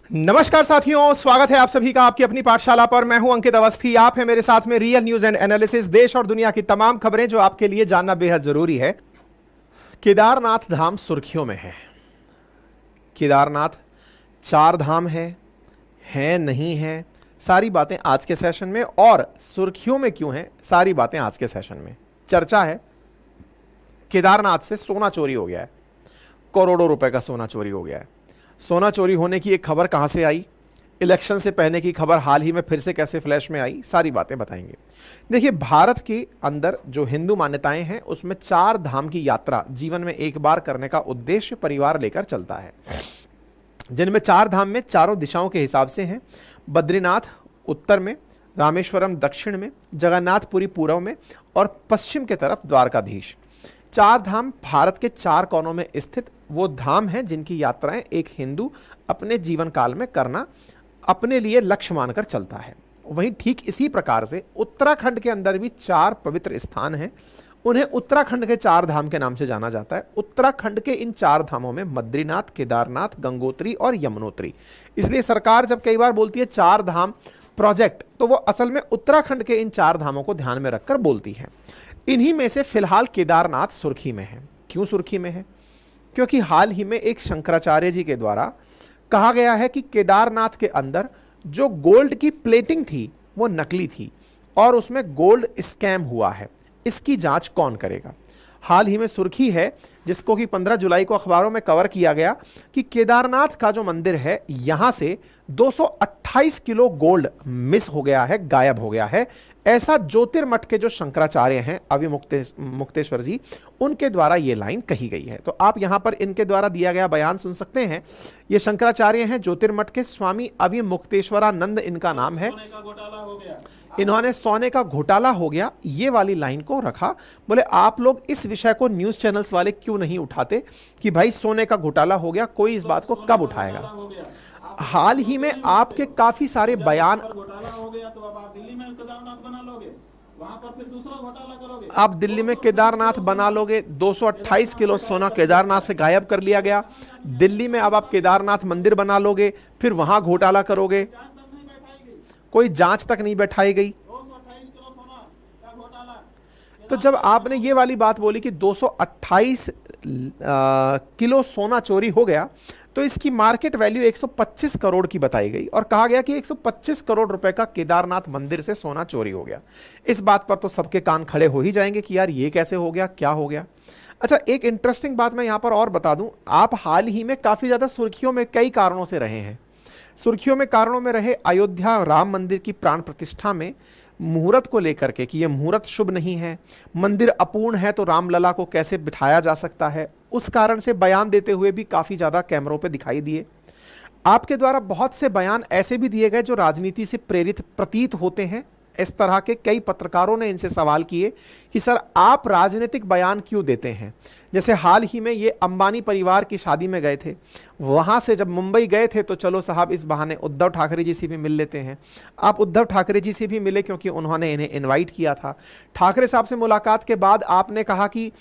नमस्कार साथियों, स्वागत है आप सभी का आपकी अपनी पाठशाला पर। मैं हूं अंकित अवस्थी। आप हैं मेरे साथ में रियल न्यूज एंड एनालिसिस। देश और दुनिया की तमाम खबरें जो आपके लिए जानना बेहद जरूरी है। केदारनाथ धाम सुर्खियों में है। केदारनाथ चार धाम है नहीं है, सारी बातें आज के सेशन में। और सुर्खियों में क्यों है, सारी बातें आज के सेशन में। चर्चा है केदारनाथ से सोना चोरी हो गया है, करोड़ों रुपए का सोना चोरी हो गया है। सोना चोरी होने की एक खबर कहां से आई, इलेक्शन से पहले की खबर हाल ही में फिर से कैसे फ्लैश में आई, सारी बातें बताएंगे। देखिए, भारत के अंदर जो हिंदू मान्यताएं हैं उसमें चार धाम की यात्रा जीवन में एक बार करने का उद्देश्य परिवार लेकर चलता है, जिनमें चार धाम में चारों दिशाओं के हिसाब से हैं। बद्रीनाथ उत्तर में, रामेश्वरम दक्षिण में, जगन्नाथपुरी पूर्व में और पश्चिम के तरफ द्वारकाधीश। चार धाम भारत के चार कोनों में स्थित वो धाम हैं जिनकी यात्राएं एक हिंदू अपने जीवन काल में करना अपने लिए लक्ष्य मानकर चलता है। वहीं ठीक इसी प्रकार से उत्तराखंड के अंदर भी चार पवित्र स्थान हैं। उन्हें उत्तराखंड के चार धाम के नाम से जाना जाता है। उत्तराखंड के इन चार धामों में बद्रीनाथ, केदारनाथ, गंगोत्री और यमुनोत्री। इसलिए सरकार जब कई बार बोलती है चार धाम प्रोजेक्ट, तो वो असल में उत्तराखंड के इन चार धामों को ध्यान में रखकर बोलती है। इन्हीं में से फिलहाल केदारनाथ सुर्खी में है। क्यों सुर्खी में है? क्योंकि हाल ही में एक शंकराचार्य जी के द्वारा कहा गया है कि केदारनाथ के अंदर जो गोल्ड की प्लेटिंग थी वो नकली थी और उसमें गोल्ड स्कैम हुआ है। इसकी जांच कौन करेगा? हाल ही में सुर्खी है, जिसको कि 15 जुलाई को अखबारों में कवर किया गया, कि केदारनाथ का जो मंदिर है यहां से 228 किलो गोल्ड मिस हो गया है, गायब हो गया है। ऐसा ज्योतिर्मठ के जो शंकराचार्य हैं अवि मुक्तेश्वर जी, उनके द्वारा ये लाइन कही गई है। तो आप यहां पर इनके द्वारा दिया गया बयान सुन सकते हैं। ये शंकराचार्य हैं ज्योतिर्मठ के, स्वामी अवि मुक्तेश्वरानंद इनका नाम है। इन्होंने सोने का घोटाला हो गया ये वाली लाइन को रखा। बोले आप लोग इस विषय को न्यूज चैनल्स वाले क्यों नहीं उठाते कि भाई सोने का घोटाला हो गया, कोई इस बात को कब उठाएगा? हाल ही में आपके काफी सारे बयान, घोटाला हो गया तो अब आप दिल्ली में केदारनाथ बना लोगे, वहां पर फिर दूसरा घोटाला करोगे। आप दिल्ली में केदारनाथ बना लोगे। 228 किलो सोना केदारनाथ से गायब कर लिया गया। दिल्ली में अब आप केदारनाथ मंदिर बना लोगे, फिर वहां घोटाला करोगे। कोई जांच तक नहीं बैठाई गई। 228 किलो सोना का घोटाला। तो जब आपने ये वाली बात बोली कि 228 किलो सोना चोरी हो गया, तो इसकी मार्केट वैल्यू 125 करोड़ की बताई गई और कहा गया कि 125 करोड़ रुपए का केदारनाथ मंदिर से सोना चोरी हो गया। इस बात पर तो सबके कान खड़े हो ही जाएंगे कि यार ये कैसे हो गया, क्या हो गया। अच्छा, एक इंटरेस्टिंग बात मैं यहां पर और बता दूं। आप हाल ही में काफी ज्यादा सुर्खियों में कई कारणों से रहे हैं। सुर्खियों में कारणों में रहे अयोध्या राम मंदिर की प्राण प्रतिष्ठा में मुहूर्त को लेकर के कि यह मुहूर्त शुभ नहीं है, मंदिर अपूर्ण है, तो रामलला को कैसे बिठाया जा सकता है। उस कारण से बयान देते हुए भी काफी ज्यादा कैमरों पे दिखाई दिए। आपके द्वारा बहुत से बयान ऐसे भी दिए गए जो राजनीति से प्रेरित प्रतीत होते हैं। इस तरह के कई पत्रकारों ने इनसे सवाल किए कि सर आप राजनीतिक बयान क्यों देते हैं। जैसे हाल ही में ये अंबानी परिवार की शादी में गए थे, वहां से जब मुंबई गए थे तो चलो साहब इस बहाने उद्धव ठाकरे जी से भी मिल लेते हैं। आप उद्धव ठाकरे जी से भी मिले क्योंकि उन्होंने इन्हें इनवाइट किया था। ठाकरे साहब से मुलाकात के बाद आपने कहा कि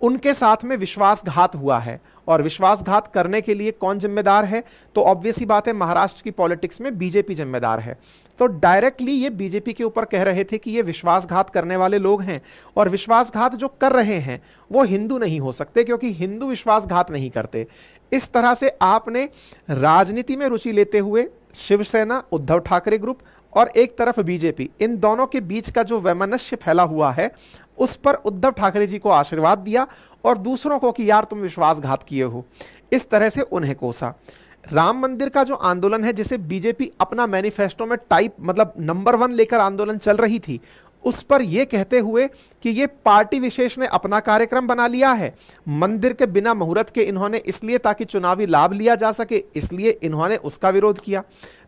उनके साथ में विश्वासघात हुआ है और विश्वासघात करने के लिए कौन जिम्मेदार है? तो ऑब्वियस ही बात है, महाराष्ट्र की पॉलिटिक्स में बीजेपी जिम्मेदार है। तो डायरेक्टली ये बीजेपी के ऊपर कह रहे थे कि ये विश्वासघात करने वाले लोग हैं और विश्वासघात जो कर रहे हैं वो हिंदू नहीं हो सकते क्योंकि हिंदू विश्वासघात नहीं करते। इस तरह से आपने राजनीति में रुचि लेते हुए शिवसेना, उद्धव ठाकरे ग्रुप और एक तरफ बीजेपी, इन दोनों के बीच का जो वैमनस्य फैला हुआ है उस पर उद्धव ठाकरे जी को आशीर्वाद दिया और दूसरों को कि यार तुम विश्वासघात किए हो, इस तरह से उन्हें कोसा। राम मंदिर का जो आंदोलन है, जिसे बीजेपी अपना मैनिफेस्टो में टाइप मतलब नंबर 1 लेकर आंदोलन चल रही थी, उस पर यह कहते हुए कि यह पार्टी विशेष ने अपना कार्यक्रम बना लिया है, मंदिर के बिना मुहूर्त के इन्होंने इसलिए ताकि चुनावी लाभ लिया जा सके, इसलिए इन्होंने उसका विरोध किया।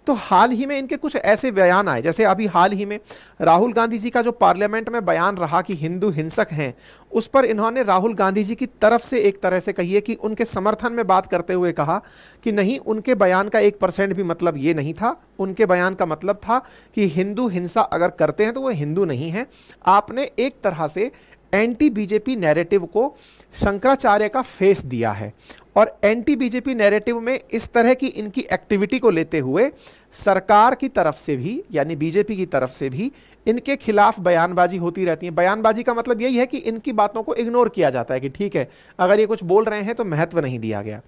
तो हाल ही में इनके कुछ ऐसे बयान आए, जैसे अभी हाल ही में राहुल गांधी जी का जो पार्लियामेंट में बयान रहा कि हिंदू हिंसक हैं, उस पर इन्होंने राहुल गांधी जी की तरफ से एक तरह से कहिए कि उनके समर्थन में बात करते हुए कहा कि नहीं, उनके बयान का 1% भी मतलब ये नहीं था। उनके बयान का मतलब था कि हिंदू हिंसा अगर करते हैं तो वो हिंदू नहीं है। आपने एक तरह से एंटी बीजेपी नैरेटिव को शंकराचार्य का फेस दिया है। और एंटी बीजेपी नैरेटिव में इस तरह की इनकी एक्टिविटी को लेते हुए सरकार की तरफ से भी, यानी बीजेपी की तरफ से भी, इनके खिलाफ बयानबाजी होती रहती है। बयानबाजी का मतलब यही है कि इनकी बातों को इग्नोर किया जाता है कि ठीक है, अगर ये कुछ बोल रहे हैं तो महत्व नहीं दिया गया।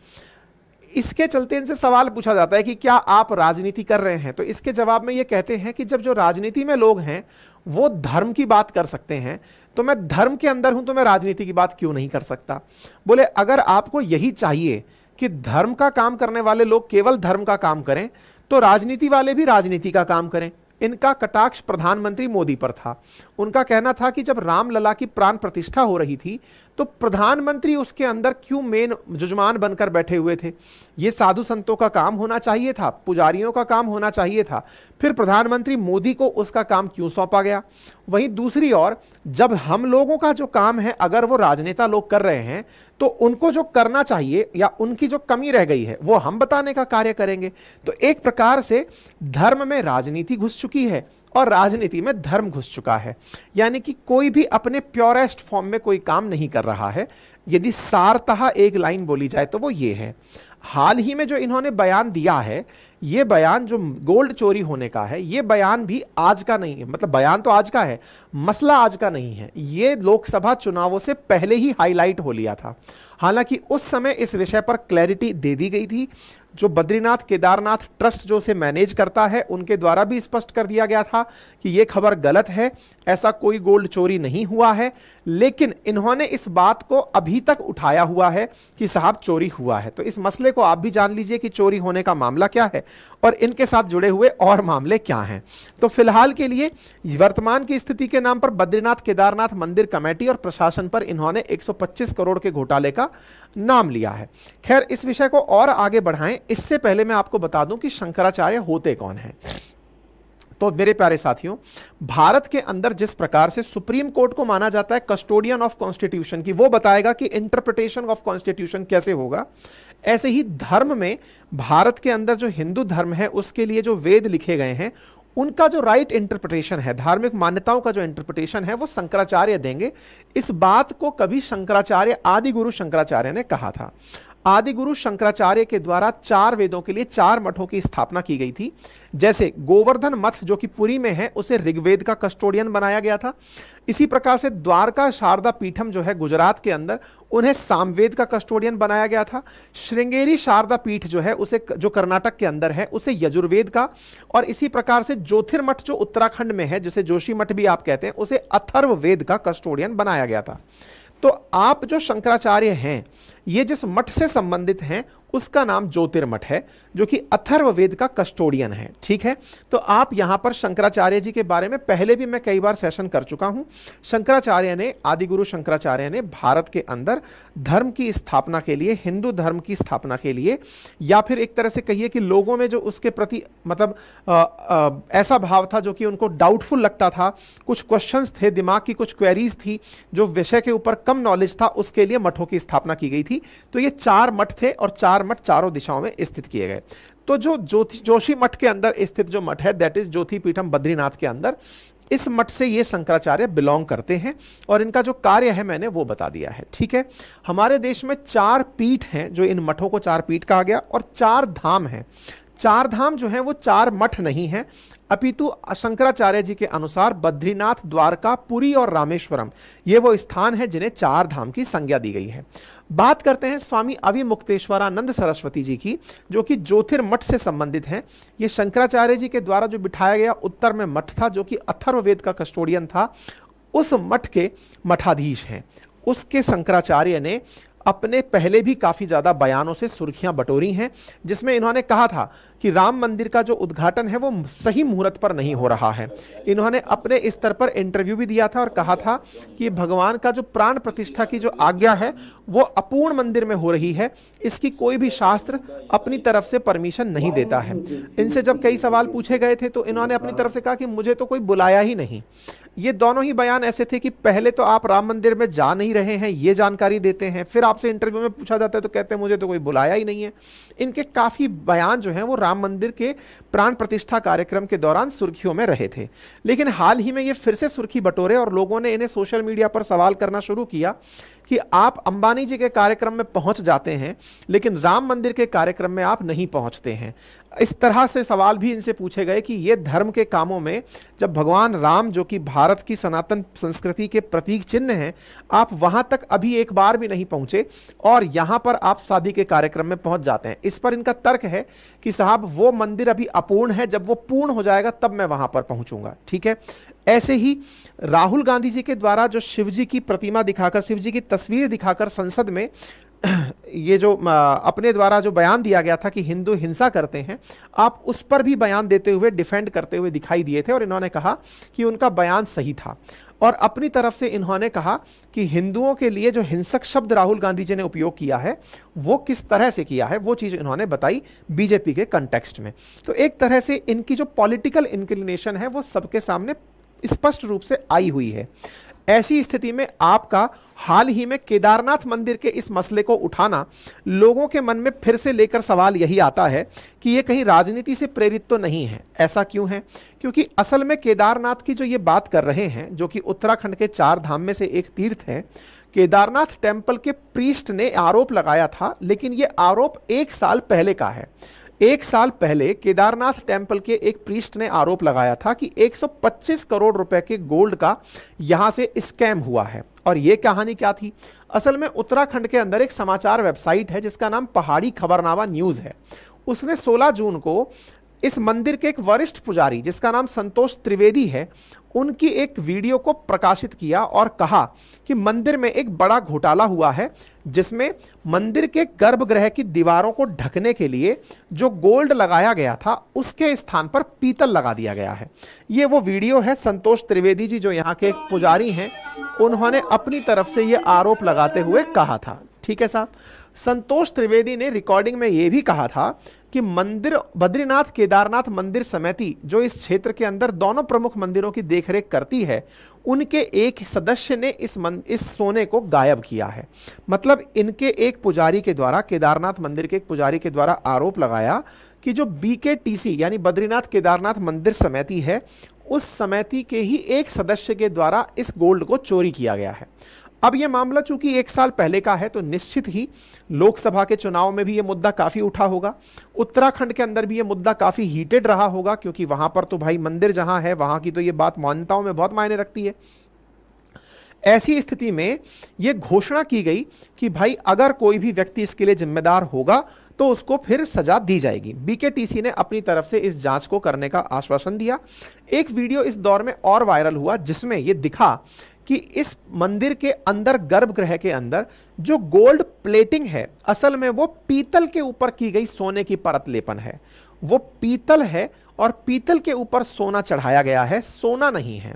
इसके चलते इनसे सवाल पूछा जाता है कि क्या आप राजनीति कर रहे हैं, तो इसके जवाब में ये कहते हैं कि जब जो राजनीति में लोग हैं वो धर्म की बात कर सकते हैं, तो मैं धर्म के अंदर हूं तो मैं राजनीति की बात क्यों नहीं कर सकता। बोले अगर आपको यही चाहिए कि धर्म का काम करने वाले लोग केवल धर्म का काम करें, तो राजनीति वाले भी राजनीति का काम करें। इनका कटाक्ष प्रधानमंत्री मोदी पर था। उनका कहना था कि जब रामलला की प्राण प्रतिष्ठा हो रही थी तो प्रधानमंत्री उसके अंदर क्यों मेन जजमान बनकर बैठे हुए थे। ये साधु संतों का काम होना चाहिए था, पुजारियों का काम होना चाहिए था, फिर प्रधानमंत्री मोदी को उसका काम क्यों सौंपा गया। वहीं दूसरी ओर जब हम लोगों का जो काम है अगर वो राजनेता लोग कर रहे हैं तो उनको जो करना चाहिए या उनकी जो कमी रह गई है वो हम बताने का कार्य करेंगे। तो एक प्रकार से धर्म में राजनीति घुस चुकी है और राजनीति में धर्म घुस चुका है, यानी कि कोई भी अपने प्योरेस्ट फॉर्म में कोई काम नहीं कर रहा है। यदि सारतः एक लाइन बोली जाए तो वो ये है। हाल ही में जो इन्होंने बयान दिया है, ये बयान जो गोल्ड चोरी होने का है, ये बयान भी आज का नहीं है। मतलब बयान तो आज का है, मसला आज का नहीं है। ये लोकसभा चुनावों से पहले ही हाईलाइट हो लिया था। हालांकि उस समय इस विषय पर क्लैरिटी दे दी गई थी। जो बद्रीनाथ केदारनाथ ट्रस्ट जो उसे मैनेज करता है उनके द्वारा भी स्पष्ट कर दिया गया था कि यह खबर गलत है, ऐसा कोई गोल्ड चोरी नहीं हुआ है। लेकिन इन्होंने इस बात को अभी तक उठाया हुआ है कि साहब चोरी हुआ है। तो इस मसले को आप भी जान लीजिए कि चोरी होने का मामला क्या है और इनके साथ जुड़े हुए और मामले क्या हैं। तो फिलहाल के लिए वर्तमान की स्थिति के नाम पर बद्रीनाथ केदारनाथ मंदिर कमेटी और प्रशासन पर इन्होंने 125 करोड़ के घोटाले का नाम लिया है। खैर, इस विषय को और आगे बढ़ाएं इससे पहले मैं आपको बता दूं कि शंकराचार्य होते कौन हैं। तो मेरे प्यारे साथियों, भारत के अंदर जिस प्रकार से सुप्रीम कोर्ट को माना जाता है कस्टोडियन ऑफ कॉन्स्टिट्यूशन की, वो बताएगा कि इंटरप्रिटेशन ऑफ कॉन्स्टिट्यूशन कैसे होगा, ऐसे ही धर्म में भारत के अंदर जो हिंदू धर्म है उसके लिए जो वेद लिखे गए हैं उनका जो राइट इंटरप्रिटेशन है, धार्मिक मान्यताओं का जो इंटरप्रिटेशन है वो शंकराचार्य देंगे। इस बात को कभी शंकराचार्य, आदि गुरु शंकराचार्य ने कहा था। आदि गुरु शंकराचार्य के द्वारा 4 वेदों के लिए 4 मठों की स्थापना की गई थी। जैसे गोवर्धन मठ जो कि पुरी में है उसे ऋग्वेद का कस्टोडियन बनाया गया था। इसी प्रकार से द्वारका शारदा पीठम जो है गुजरात के अंदर, उन्हें सामवेद का कस्टोडियन बनाया गया था। श्रृंगेरी शारदा पीठ जो है उसे, जो कर्नाटक के अंदर है, उसे यजुर्वेद का, और इसी प्रकार से ज्योतिर्मठ जो उत्तराखंड में है जिसे जोशी मठ भी आप कहते हैं, उसे अथर्ववेद का कस्टोडियन बनाया गया था। तो आप जो शंकराचार्य हैं ये जिस मठ से संबंधित हैं उसका नाम ज्योतिर्मठ है जो कि अथर्ववेद का कस्टोडियन है। ठीक है, तो आप यहां पर शंकराचार्य जी के बारे में पहले भी मैं कई बार सेशन कर चुका हूं। शंकराचार्य ने, आदिगुरु शंकराचार्य ने भारत के अंदर धर्म की स्थापना के लिए, हिंदू धर्म की स्थापना के लिए, या फिर एक तरह से कहिए कि लोगों में जो उसके प्रति मतलब ऐसा भाव था जो कि उनको डाउटफुल लगता था, कुछ क्वेश्चंस थे, दिमाग की कुछ क्वेरीज थी, जो विषय के ऊपर कम नॉलेज था, उसके लिए मठों की स्थापना की गई थी। तो ये 4 मठ थे और 4 मठ चारों दिशाओं में स्थित किए गए। तो जो जोशी मठ के अंदर स्थित जो मठ है दैट इज ज्योति पीठम बद्रीनाथ के अंदर, इस मठ से ये शंकराचार्य बिलोंग करते हैं और इनका जो कार्य है मैंने वो बता दिया है। ठीक है, हमारे देश में 4 पीठ हैं जो इन मठों को 4 पीठ कहा गया, और 4 धाम हैं। 4 धाम जो है वो 4 मठ नहीं है, अपितु शंकराचार्य जी के अनुसार बद्रीनाथ, द्वारका, पुरी और रामेश्वरम ये वो स्थान है जिन्हें 4 धाम की संज्ञा दी गई है। बात करते हैं स्वामी अविमुक्तेश्वरानंद सरस्वती जी की, जो कि ज्योतिर्मठ से संबंधित हैं। ये शंकराचार्य जी के द्वारा जो बिठाया गया उत्तर में मठ था जो कि अथर्ववेद का कस्टोडियन था, उस मठ के मठाधीश हैं। उसके शंकराचार्य ने अपने पहले भी काफी ज्यादा बयानों से सुर्खियां बटोरी हैं, जिसमें इन्होंने कहा था कि राम मंदिर का जो उद्घाटन है वो सही मुहूर्त पर नहीं हो रहा है। इन्होंने अपने स्तर पर इंटरव्यू भी दिया था और कहा था कि भगवान का जो प्राण प्रतिष्ठा की जो आज्ञा है वो अपूर्ण मंदिर में हो रही है, इसकी कोई भी शास्त्र अपनी तरफ से परमिशन नहीं देता है। इनसे जब कई सवाल पूछे गए थे तो इन्होंने अपनी तरफ से कहा कि मुझे तो कोई बुलाया ही नहीं। ये दोनों ही बयान ऐसे थे कि पहले तो आप राम मंदिर में जा नहीं रहे हैं ये जानकारी देते हैं, फिर आपसे इंटरव्यू में पूछा जाता है तो कहते हैं मुझे तो कोई बुलाया ही नहीं है। इनके काफी बयान जो हैं वो राम मंदिर के प्राण प्रतिष्ठा कार्यक्रम के दौरान सुर्खियों में रहे थे, लेकिन हाल ही में ये फिर से सुर्खी बटोरे और लोगों ने इन्हें सोशल मीडिया पर सवाल करना शुरू किया कि आप अंबानी जी के कार्यक्रम में पहुंच जाते हैं लेकिन राम मंदिर के कार्यक्रम में आप नहीं पहुंचते हैं। इस तरह से सवाल भी इनसे पूछे गए कि ये धर्म के कामों में जब भगवान राम, जो कि भारत की सनातन संस्कृति के प्रतीक चिन्ह हैं, आप वहां तक अभी एक बार भी नहीं पहुंचे और यहां पर आप शादी के कार्यक्रम में पहुंच जाते हैं। इस पर इनका तर्क है कि साहब वो मंदिर अभी अपूर्ण है, जब वो पूर्ण हो जाएगा तब मैं वहां पर पहुंचूंगा। ठीक है। ऐसे ही राहुल गांधी जी के द्वारा जो शिव जी की प्रतिमा दिखाकर, शिव जी की तस्वीर दिखाकर संसद में ये जो अपने द्वारा जो बयान दिया गया था कि हिंदू हिंसा करते हैं, आप उस पर भी बयान देते हुए, डिफेंड करते हुए दिखाई दिए थे और इन्होंने कहा कि उनका बयान सही था। और अपनी तरफ से इन्होंने कहा कि हिंदुओं के लिए जो हिंसक शब्द राहुल गांधी जी ने उपयोग किया है वो किस तरह से किया है, वो चीज़ इन्होंने बताई बीजेपी के कंटेक्स्ट में। तो एक तरह से इनकी जो पॉलिटिकल इंक्लिनेशन है वो सबके सामने स्पष्ट रूप से आई हुई है। ऐसी स्थिति में आपका हाल ही में केदारनाथ मंदिर के इस मसले को उठाना, लोगों के मन में फिर से लेकर सवाल यही आता है कि ये कहीं राजनीति से प्रेरित तो नहीं है। ऐसा क्यों है? क्योंकि असल में केदारनाथ की जो ये बात कर रहे हैं, जो कि उत्तराखंड के 4 धाम में से एक तीर्थ है, केदारनाथ टेम्पल के प्रीस्ट ने आरोप लगाया था, लेकिन ये आरोप 1 साल पहले का है। 1 साल पहले केदारनाथ टेम्पल के एक प्रीस्ट ने आरोप लगाया था कि 125 करोड़ रुपए के गोल्ड का यहां से स्कैम हुआ है। और यह कहानी क्या थी? असल में उत्तराखंड के अंदर एक समाचार वेबसाइट है जिसका नाम पहाड़ी खबरनामा न्यूज है। उसने 16 जून को इस मंदिर के एक वरिष्ठ पुजारी जिसका नाम संतोष त्रिवेदी है, उनकी एक वीडियो को प्रकाशित किया और कहा कि मंदिर में एक बड़ा घोटाला हुआ है जिसमें मंदिर के गर्भगृह की दीवारों को ढकने के लिए जो गोल्ड लगाया गया था उसके स्थान पर पीतल लगा दिया गया है। ये वो वीडियो है। संतोष त्रिवेदी जी जो यहाँ के एक पुजारी हैं, उन्होंने अपनी तरफ से ये आरोप लगाते हुए कहा था। ठीक है साहब। संतोष त्रिवेदी ने रिकॉर्डिंग में यह भी कहा था कि मंदिर बद्रीनाथ केदारनाथ मंदिर समिति जो इस क्षेत्र के अंदर दोनों प्रमुख मंदिरों की देखरेख करती है, उनके एक सदस्य ने इस सोने को गायब किया है। मतलब इनके एक पुजारी के द्वारा, केदारनाथ मंदिर के एक पुजारी के द्वारा आरोप लगाया कि जो BKTC यानी बद्रीनाथ केदारनाथ मंदिर समिति है, उस समिति के ही एक सदस्य के द्वारा इस गोल्ड को चोरी किया गया है। अब यह मामला चूंकि 1 साल पहले का है तो निश्चित ही लोकसभा के चुनाव में भी यह मुद्दा काफी उठा होगा। उत्तराखंड के अंदर भी यह मुद्दा काफी हीटेड रहा होगा, क्योंकि वहां पर तो भाई मंदिर जहां है वहां की तो यह बात मान्यताओं में बहुत मायने रखती है। ऐसी स्थिति में यह घोषणा की गई कि भाई अगर कोई भी व्यक्ति इसके लिए जिम्मेदार होगा तो उसको फिर सजा दी जाएगी। BKTC ने अपनी तरफ से इस जांच को करने का आश्वासन दिया। एक वीडियो इस दौर में और वायरल हुआ जिसमें यह दिखा कि इस मंदिर के अंदर, गर्भगृह के अंदर जो गोल्ड प्लेटिंग है, असल में वो पीतल के ऊपर की गई सोने की परत लेपन है। वो पीतल है और पीतल के ऊपर सोना चढ़ाया गया है, सोना नहीं है।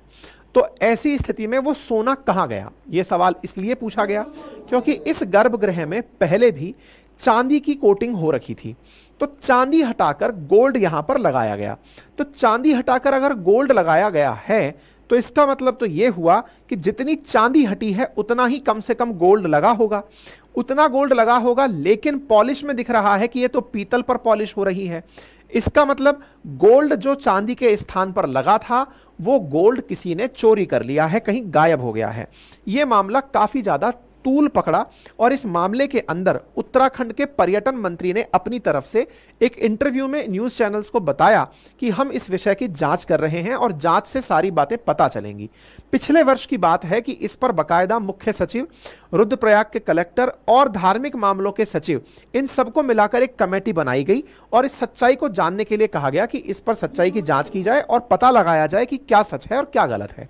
तो ऐसी स्थिति में वो सोना कहां गया, ये सवाल इसलिए पूछा गया क्योंकि इस गर्भगृह में पहले भी चांदी की कोटिंग हो रखी थी। तो चांदी हटाकर गोल्ड यहां पर लगाया गया। तो चांदी हटाकर अगर गोल्ड लगाया गया है तो इसका मतलब तो यह हुआ कि जितनी चांदी हटी है उतना ही कम से कम गोल्ड लगा होगा। उतना गोल्ड लगा होगा, लेकिन पॉलिश में दिख रहा है कि यह तो पीतल पर पॉलिश हो रही है। इसका मतलब गोल्ड जो चांदी के स्थान पर लगा था वो गोल्ड किसी ने चोरी कर लिया है, कहीं गायब हो गया है। यह मामला काफी ज्यादा तूल पकड़ा और इस मामले के अंदर उत्तराखंड के पर्यटन मंत्री ने अपनी तरफ से एक इंटरव्यू में न्यूज चैनल्स को बताया कि हम इस विषय की जांच कर रहे हैं और जांच से सारी बातें पता चलेंगी। पिछले वर्ष की बात है कि इस पर बाकायदा मुख्य सचिव, रुद्रप्रयाग के कलेक्टर और धार्मिक मामलों के सचिव, इन सबको मिलाकर एक कमेटी बनाई गई और इस सच्चाई को जानने के लिए कहा गया कि इस पर सच्चाई की जांच की जाए और पता लगाया जाए कि क्या सच है और क्या गलत है।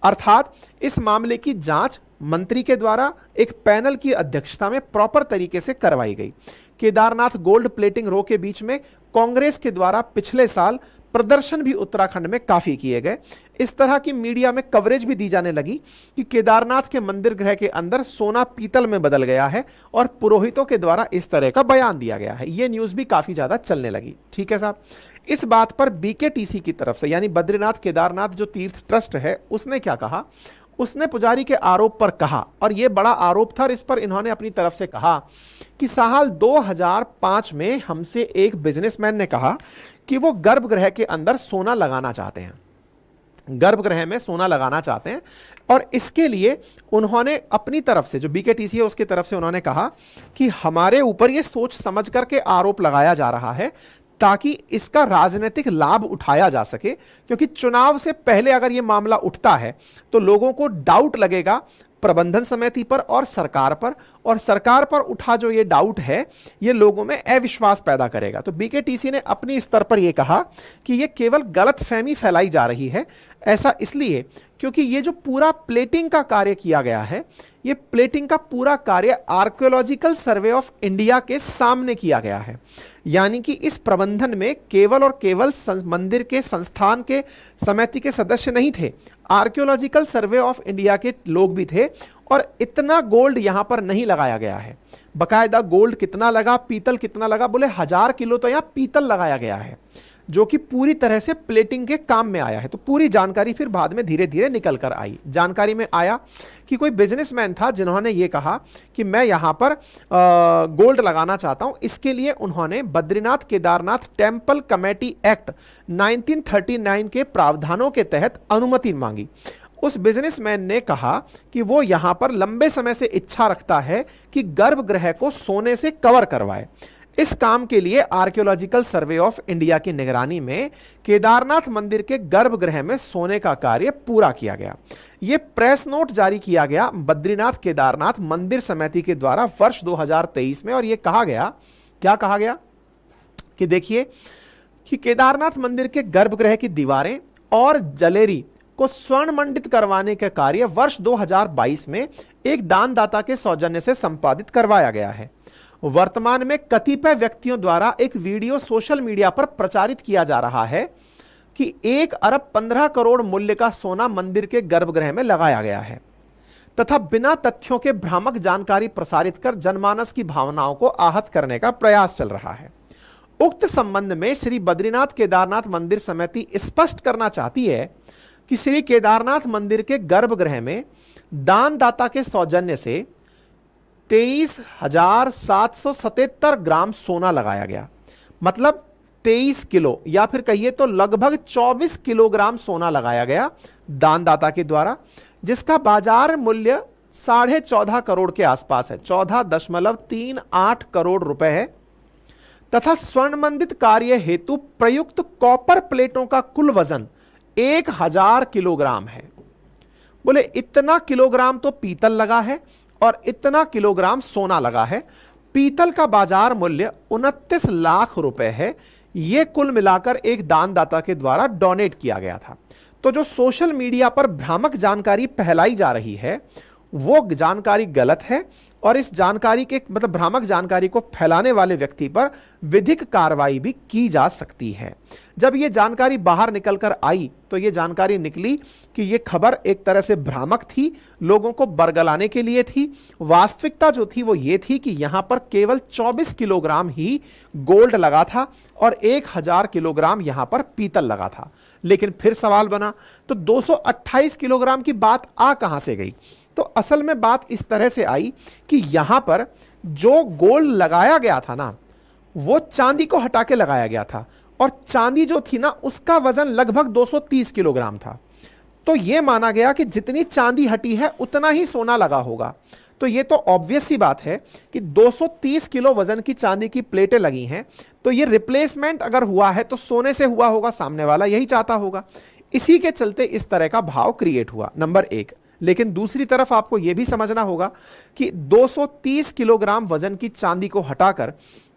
अर्थात इस मामले की जांच मंत्री के द्वारा एक पैनल की अध्यक्षता में प्रॉपर तरीके से करवाई गई। केदारनाथ गोल्ड प्लेटिंग रो के बीच में कांग्रेस के द्वारा पिछले साल प्रदर्शन भी उत्तराखंड में काफी किए गए। इस तरह की मीडिया में कवरेज भी दी जाने लगी कि केदारनाथ के मंदिर गृह के अंदर सोना पीतल में बदल गया है और पुरोहितों के द्वारा इस तरह का बयान दिया गया है। यह न्यूज भी काफी ज्यादा चलने लगी। ठीक है साहब। इस बात पर BKTC की तरफ से, यानी बद्रीनाथ केदारनाथ जो तीर्थ ट्रस्ट है, उसने क्या कहा? उसने पुजारी के आरोप पर कहा, और यह बड़ा आरोप था और इस पर इन्होंने अपनी तरफ से कहा कि साल 2005 में हमसे एक बिजनेसमैन ने कहा कि वो गर्भगृह के अंदर सोना लगाना चाहते हैं, गर्भगृह में सोना लगाना चाहते हैं, और इसके लिए उन्होंने अपनी तरफ से, जो बीकेटीसी है उसकी तरफ से उन्होंने कहा कि हमारे ऊपर ये सोच समझ करके आरोप लगाया जा रहा है ताकि इसका राजनीतिक लाभ उठाया जा सके, क्योंकि चुनाव से पहले अगर यह मामला उठता है तो लोगों को डाउट लगेगा प्रबंधन समिति पर और सरकार पर, और सरकार पर उठा जो ये डाउट है ये लोगों में अविश्वास पैदा करेगा। तो बीकेटीसी ने अपनी स्तर पर यह कहा कि यह केवल गलतफहमी फैलाई जा रही है। ऐसा इसलिए क्योंकि ये जो पूरा प्लेटिंग का कार्य किया गया है, ये प्लेटिंग का पूरा कार्य आर्कियोलॉजिकल सर्वे ऑफ इंडिया के सामने किया गया है, यानी कि इस प्रबंधन में केवल और केवल मंदिर के संस्थान के समिति के सदस्य नहीं थे, आर्कियोलॉजिकल सर्वे ऑफ इंडिया के लोग भी थे। और इतना गोल्ड यहां पर नहीं लगाया गया है, बकायदा गोल्ड कितना लगा, पीतल कितना लगा, बोले 1000 किलो तो यहां पीतल लगाया गया है जो कि पूरी तरह से प्लेटिंग के काम में आया है। तो पूरी जानकारी फिर बाद में धीरे धीरे निकल कर आई। जानकारी में आया कि कोई बिजनेसमैन था जिन्होंने ये कहा कि मैं यहां पर गोल्ड लगाना चाहता हूं, इसके लिए उन्होंने Badrinath Kedarnath temple committee act 1939 के प्रावधानों के तहत अनुमति मांगी। उस बिजनेसमैन ने कहा कि वो यहां पर लंबे समय से इच्छा रखता है कि गर्भगृह को सोने से कवर करवाए। इस काम के लिए आर्कियोलॉजिकल सर्वे ऑफ इंडिया की निगरानी में केदारनाथ मंदिर के गर्भगृह में सोने का कार्य पूरा किया गया। यह प्रेस नोट जारी किया गया बद्रीनाथ केदारनाथ मंदिर समिति के द्वारा वर्ष 2023 में, और यह कहा गया, क्या कहा गया कि देखिए कि केदारनाथ मंदिर के गर्भगृह की दीवारें और जलेरी को स्वर्ण मंडित करवाने का कार्य वर्ष 2022 में एक दानदाता के सौजन्य से संपादित करवाया गया है। वर्तमान में कतिपय व्यक्तियों द्वारा एक वीडियो सोशल मीडिया पर प्रचारित किया जा रहा है कि 1 अरब 15 करोड़ मूल्य का सोना मंदिर के गर्भगृह में लगाया गया है, तथा बिना तथ्यों के भ्रामक जानकारी प्रसारित कर जनमानस की भावनाओं को आहत करने का प्रयास चल रहा है। उक्त संबंध में श्री बद्रीनाथ केदारनाथ मंदिर समिति स्पष्ट करना चाहती है कि श्री केदारनाथ मंदिर के गर्भगृह में दानदाता के सौजन्य से 23,777 ग्राम सोना लगाया गया, मतलब 23 किलो या फिर कहिए तो लगभग 24 किलोग्राम सोना लगाया गया दानदाता के द्वारा, जिसका बाजार मूल्य 14.5 करोड़ के आसपास है, 14.38 करोड़ रुपए है, तथा स्वर्ण मंडित कार्य हेतु प्रयुक्त कॉपर प्लेटों का कुल वजन 1000 किलोग्राम है। बोले इतना किलोग्राम तो पीतल लगा है और इतना किलोग्राम सोना लगा है। पीतल का बाजार मूल्य 29 लाख रुपए है। यह कुल मिलाकर एक दानदाता के द्वारा डोनेट किया गया था। तो जो सोशल मीडिया पर भ्रामक जानकारी फैलाई जा रही है वो जानकारी गलत है, और इस जानकारी के मतलब भ्रामक जानकारी को फैलाने वाले व्यक्ति पर विधिक कार्रवाई भी की जा सकती है। जब ये जानकारी बाहर निकलकर आई तो ये जानकारी निकली कि ये खबर एक तरह से भ्रामक थी, लोगों को बरगलाने के लिए थी। वास्तविकता जो थी वो ये थी कि यहां पर केवल 24 किलोग्राम ही गोल्ड लगा था और 1000 किलोग्राम यहां पर पीतल लगा था। लेकिन फिर सवाल बना, तो 228 किलोग्राम की बात आ कहां से गई? तो असल में बात इस तरह से आई कि यहां पर जो गोल्ड लगाया गया था ना, वो चांदी को हटा के लगाया गया था, और चांदी जो थी ना उसका वजन लगभग 230 किलोग्राम था। तो यह माना गया कि जितनी चांदी हटी है उतना ही सोना लगा होगा। तो यह तो ऑब्वियस सी बात है कि 230 किलो वजन की चांदी की प्लेटें लगी हैं, तो यह रिप्लेसमेंट अगर हुआ है तो सोने से हुआ होगा, सामने वाला यही चाहता होगा। इसी के चलते इस तरह का भाव क्रिएट हुआ, नंबर 1। लेकिन दूसरी तरफ आपको यह भी समझना होगा कि 230 किलोग्राम वजन की चांदी को हटाकर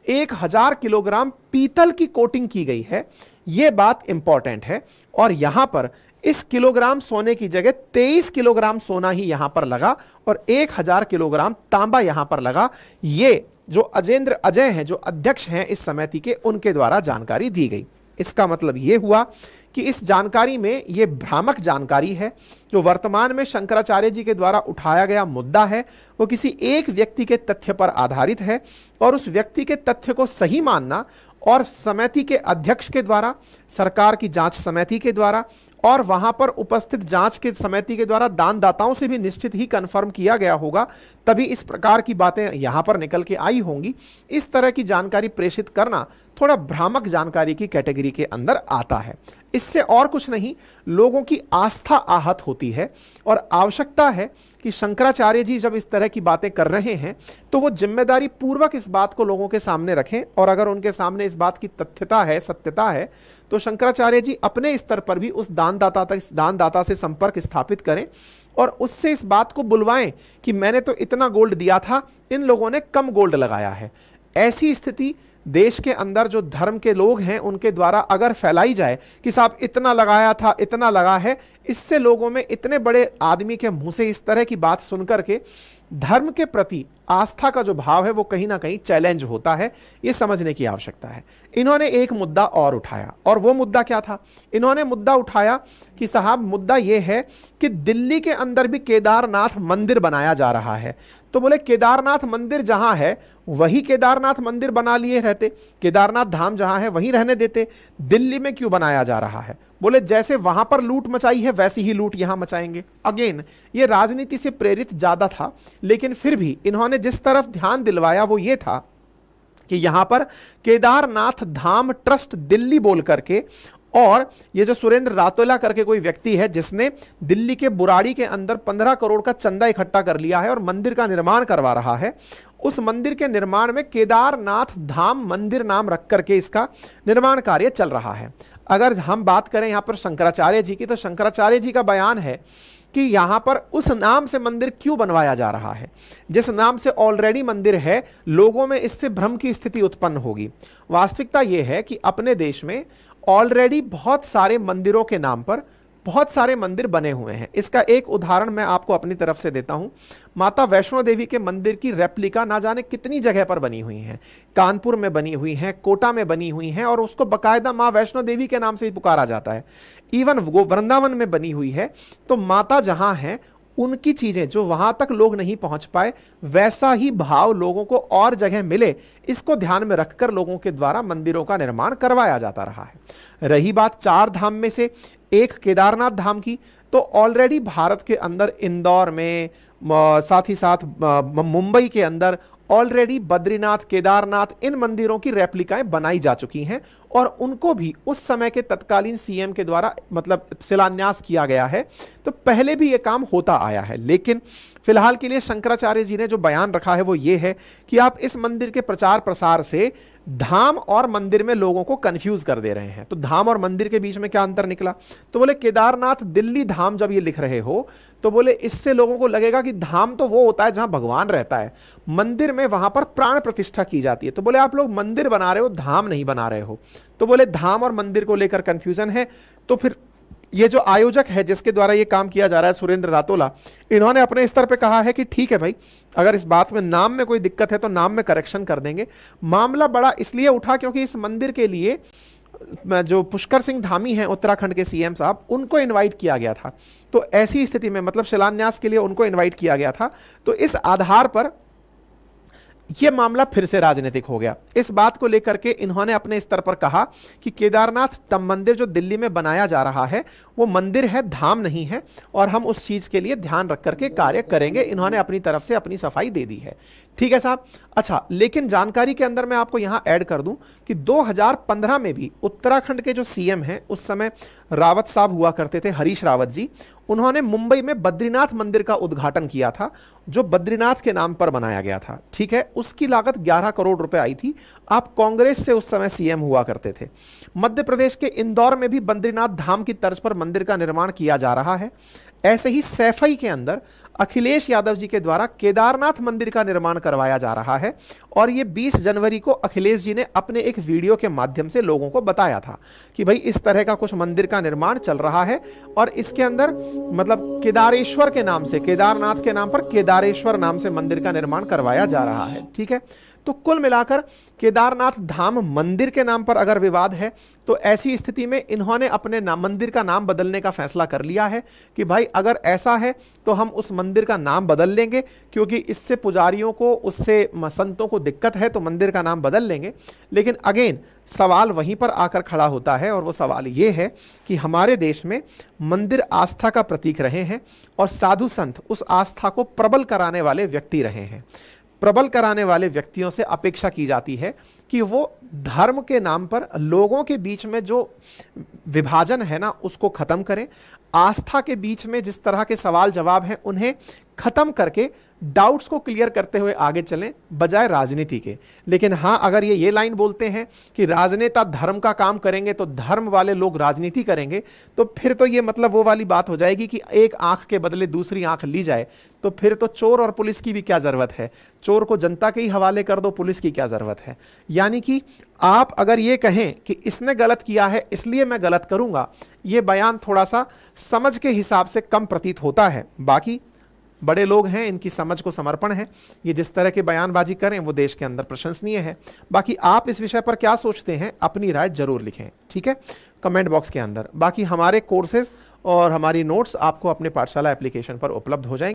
1000 किलोग्राम पीतल की कोटिंग की गई है, यह बात इंपॉर्टेंट है। और यहां पर इस किलोग्राम सोने की जगह 23 किलोग्राम सोना ही यहां पर लगा और 1000 किलोग्राम तांबा यहां पर लगा। ये जो अजेंद्र अजय हैं, जो अध्यक्ष हैं इस समिति के, उनके द्वारा जानकारी दी गई। इसका मतलब यह हुआ कि इस जानकारी में यह भ्रामक जानकारी है। जो वर्तमान में शंकराचार्य जी के द्वारा उठाया गया मुद्दा है वो किसी एक व्यक्ति के तथ्य पर आधारित है, और उस व्यक्ति के तथ्य को सही मानना और समिति के अध्यक्ष के द्वारा, सरकार की जांच समिति के द्वारा और वहां पर उपस्थित जांच के समिति के द्वारा दानदाताओं से भी निश्चित ही कंफर्म किया गया होगा, तभी इस प्रकार की बातें यहां पर निकल के आई होंगी। इस तरह की जानकारी प्रेषित करना थोड़ा भ्रामक जानकारी की कैटेगरी के अंदर आता है। इससे और कुछ नहीं, लोगों की आस्था आहत होती है और आवश्यकता है कि शंकराचार्य जी जब इस तरह की बातें कर रहे हैं तो वो जिम्मेदारी पूर्वक इस बात को लोगों के सामने रखें, और अगर उनके सामने इस बात की तथ्यता है, सत्यता है, तो शंकराचार्य जी अपने स्तर पर भी उस दानदाता से संपर्क स्थापित करें और उससे इस बात को बुलवाएं कि मैंने तो इतना गोल्ड दिया था, इन लोगों ने कम गोल्ड लगाया है। ऐसी स्थिति देश के अंदर जो धर्म के लोग हैं उनके द्वारा अगर फैलाई जाए कि साहब इतना लगाया था, इतना लगा है, इससे लोगों में, इतने बड़े आदमी के मुंह से इस तरह की बात सुनकर के धर्म के प्रति आस्था का जो भाव है वो कहीं ना कहीं चैलेंज होता है। ये समझने की आवश्यकता है। इन्होंने एक मुद्दा और उठाया, और वो मुद्दा क्या था? इन्होंने मुद्दा उठाया कि साहब मुद्दा ये है कि दिल्ली के अंदर भी केदारनाथ मंदिर बनाया जा रहा है। तो बोले केदारनाथ मंदिर जहां है वही केदारनाथ मंदिर बना लिए रहते, केदारनाथ धाम जहां है वहीं रहने देते, दिल्ली में क्यों बनाया जा रहा है? बोले जैसे वहां पर लूट मचाई है वैसी ही लूट यहां मचाएंगे। अगेन ये राजनीति से प्रेरित ज्यादा था, लेकिन फिर भी इन्होंने जिस तरफ ध्यान दिलवाया वो ये था कि यहां पर केदारनाथ धाम ट्रस्ट दिल्ली बोल करके, और ये जो सुरेंद्र रातोला करके कोई व्यक्ति है जिसने दिल्ली के बुराड़ी के अंदर 15 करोड़ का चंदा इकट्ठा कर लिया है और मंदिर का निर्माण करवा रहा है, उस मंदिर के निर्माण में केदारनाथ धाम मंदिर नाम रख करके इसका निर्माण कार्य चल रहा है। अगर हम बात करें यहां पर शंकराचार्य जी की, तो शंकराचार्य जी का बयान है कि यहां पर उस नाम से मंदिर क्यों बनवाया जा रहा है जिस नाम से ऑलरेडी मंदिर है, लोगों में इससे भ्रम की स्थिति उत्पन्न होगी। वास्तविकता यह है कि अपने देश में ऑलरेडी बहुत सारे मंदिरों के नाम पर बहुत सारे मंदिर बने हुए हैं। इसका एक उदाहरण मैं आपको अपनी तरफ से देता हूं। माता वैष्णो देवी के मंदिर की रेप्लिका ना जाने कितनी जगह पर बनी हुई हैं, कानपुर में बनी हुई हैं, कोटा में बनी हुई हैं, और उसको बकायदा मां वैष्णो देवी के नाम से ही पुकारा जाता है। इवन वो वृंदावन में बनी हुई है। तो माता जहां है उनकी चीजें जो वहां तक लोग नहीं पहुंच पाए, वैसा ही भाव लोगों को और जगह मिले, इसको ध्यान में रखकर लोगों के द्वारा मंदिरों का निर्माण करवाया जाता रहा है। रही बात 4 धाम में से एक केदारनाथ धाम की, तो ऑलरेडी भारत के अंदर इंदौर में, साथ ही साथ मुंबई के अंदर ऑलरेडी बद्रीनाथ, केदारनाथ, इन मंदिरों की रेप्लिकाएं बनाई जा चुकी हैं और उनको भी उस समय के तत्कालीन सीएम के द्वारा मतलब शिलान्यास किया गया है। तो पहले भी यह काम होता आया है, लेकिन फिलहाल के लिए शंकराचार्य जी ने जो बयान रखा है वो ये है कि आप इस मंदिर के प्रचार प्रसार से धाम और मंदिर में लोगों को कंफ्यूज कर दे रहे हैं। तो धाम और मंदिर के बीच में क्या अंतर निकला? तो बोले केदारनाथ दिल्ली धाम जब ये लिख रहे हो तो बोले इससे लोगों को लगेगा कि धाम तो वो होता है जहां भगवान रहता है, मंदिर में वहां पर प्राण प्रतिष्ठा की जाती है। तो बोले आप लोग मंदिर बना रहे हो, धाम नहीं बना रहे हो। तो बोले धाम और मंदिर को लेकर कंफ्यूजन है। तो फिर ये जो आयोजक है जिसके द्वारा ये काम किया जा रहा है, सुरेंद्र रातोला, इन्होंने अपने स्तर पे कहा है कि ठीक है भाई, अगर इस बात में नाम में कोई दिक्कत है तो नाम में करेक्शन कर देंगे। मामला बड़ा इसलिए उठा क्योंकि इस मंदिर के लिए जो पुष्कर सिंह धामी हैं उत्तराखंड के सीएम साहब, उनको इनवाइट किया गया था। तो ऐसी स्थिति में मतलब शिलान्यास के लिए उनको इनवाइट किया गया था। तो इस आधार पर यह मामला फिर से राजनीतिक हो गया। इस बात को लेकर के इन्होंने अपने स्तर पर कहा कि केदारनाथ मंदिर जो दिल्ली में बनाया जा रहा है वो मंदिर है, धाम नहीं है, और हम उस चीज के लिए ध्यान रख करके कार्य करेंगे। इन्होंने अपनी तरफ से अपनी सफाई दे दी है। ठीक है साहब। अच्छा, लेकिन जानकारी के अंदर मैं आपको यहां ऐड कर दूं कि 2015 में भी उत्तराखंड के जो सीएम हैं उस समय रावत साहब हुआ करते थे, हरीश रावत जी, उन्होंने मुंबई में बद्रीनाथ मंदिर का उद्घाटन किया था जो बद्रीनाथ के नाम पर बनाया गया था। ठीक है, उसकी लागत 11 करोड़ रुपए आई थी। आप कांग्रेस से उस समय सीएम हुआ करते थे। मध्य प्रदेश के इंदौर में भी बद्रीनाथ धाम की तर्ज पर मंदिर का निर्माण किया जा रहा है। ऐसे ही सैफई के अंदर अखिलेश यादव जी के द्वारा केदारनाथ मंदिर का निर्माण करवाया जा रहा है, और ये 20 जनवरी को अखिलेश जी ने अपने एक वीडियो के माध्यम से लोगों को बताया था कि भाई इस तरह का कुछ मंदिर का निर्माण चल रहा है, और इसके अंदर मतलब केदारेश्वर के नाम से, केदारनाथ के नाम पर केदारेश्वर नाम से मंदिर का निर्माण करवाया जा रहा है। ठीक है, तो कुल मिलाकर केदारनाथ धाम मंदिर के नाम पर अगर विवाद है तो ऐसी स्थिति में इन्होंने अपने नाम मंदिर का नाम बदलने का फैसला कर लिया है कि भाई अगर ऐसा है तो हम उस मंदिर का नाम बदल लेंगे, क्योंकि इससे पुजारियों को, उससे संतों को दिक्कत है, तो मंदिर का नाम बदल लेंगे। लेकिन अगेन सवाल वहीं पर आकर खड़ा होता है, और वो सवाल ये है कि हमारे देश में मंदिर आस्था का प्रतीक रहे हैं और साधु संत उस आस्था को प्रबल कराने वाले व्यक्ति रहे हैं। प्रबल कराने वाले व्यक्तियों से अपेक्षा की जाती है कि वो धर्म के नाम पर लोगों के बीच में जो विभाजन है ना उसको खत्म करें, आस्था के बीच में जिस तरह के सवाल जवाब हैं उन्हें खत्म करके डाउट्स को क्लियर करते हुए आगे चलें बजाय राजनीति के। लेकिन हाँ, अगर ये लाइन बोलते हैं कि राजनेता धर्म का काम करेंगे तो धर्म वाले लोग राजनीति करेंगे, तो फिर तो ये मतलब वो वाली बात हो जाएगी कि एक आंख के बदले दूसरी आंख ली जाए। तो फिर तो चोर और पुलिस की भी क्या जरूरत है, चोर को जनता के ही हवाले कर दो, पुलिस की क्या जरूरत है। यानी कि आप अगर ये कहें कि इसने गलत किया है इसलिए मैं गलत करूंगा, ये बयान थोड़ा सा समझ के हिसाब से कम प्रतीत होता है। बाकी बड़े लोग हैं, इनकी समझ को समर्पण है, ये जिस तरह के बयानबाजी करें वो देश के अंदर प्रशंसनीय है। बाकी आप इस विषय पर क्या सोचते हैं, अपनी राय जरूर लिखें, ठीक है, कमेंट बॉक्स के अंदर। बाकी हमारे कोर्सेज और हमारी नोट्स आपको अपने पाठशाला एप्लीकेशन पर उपलब्ध हो जाएंगे।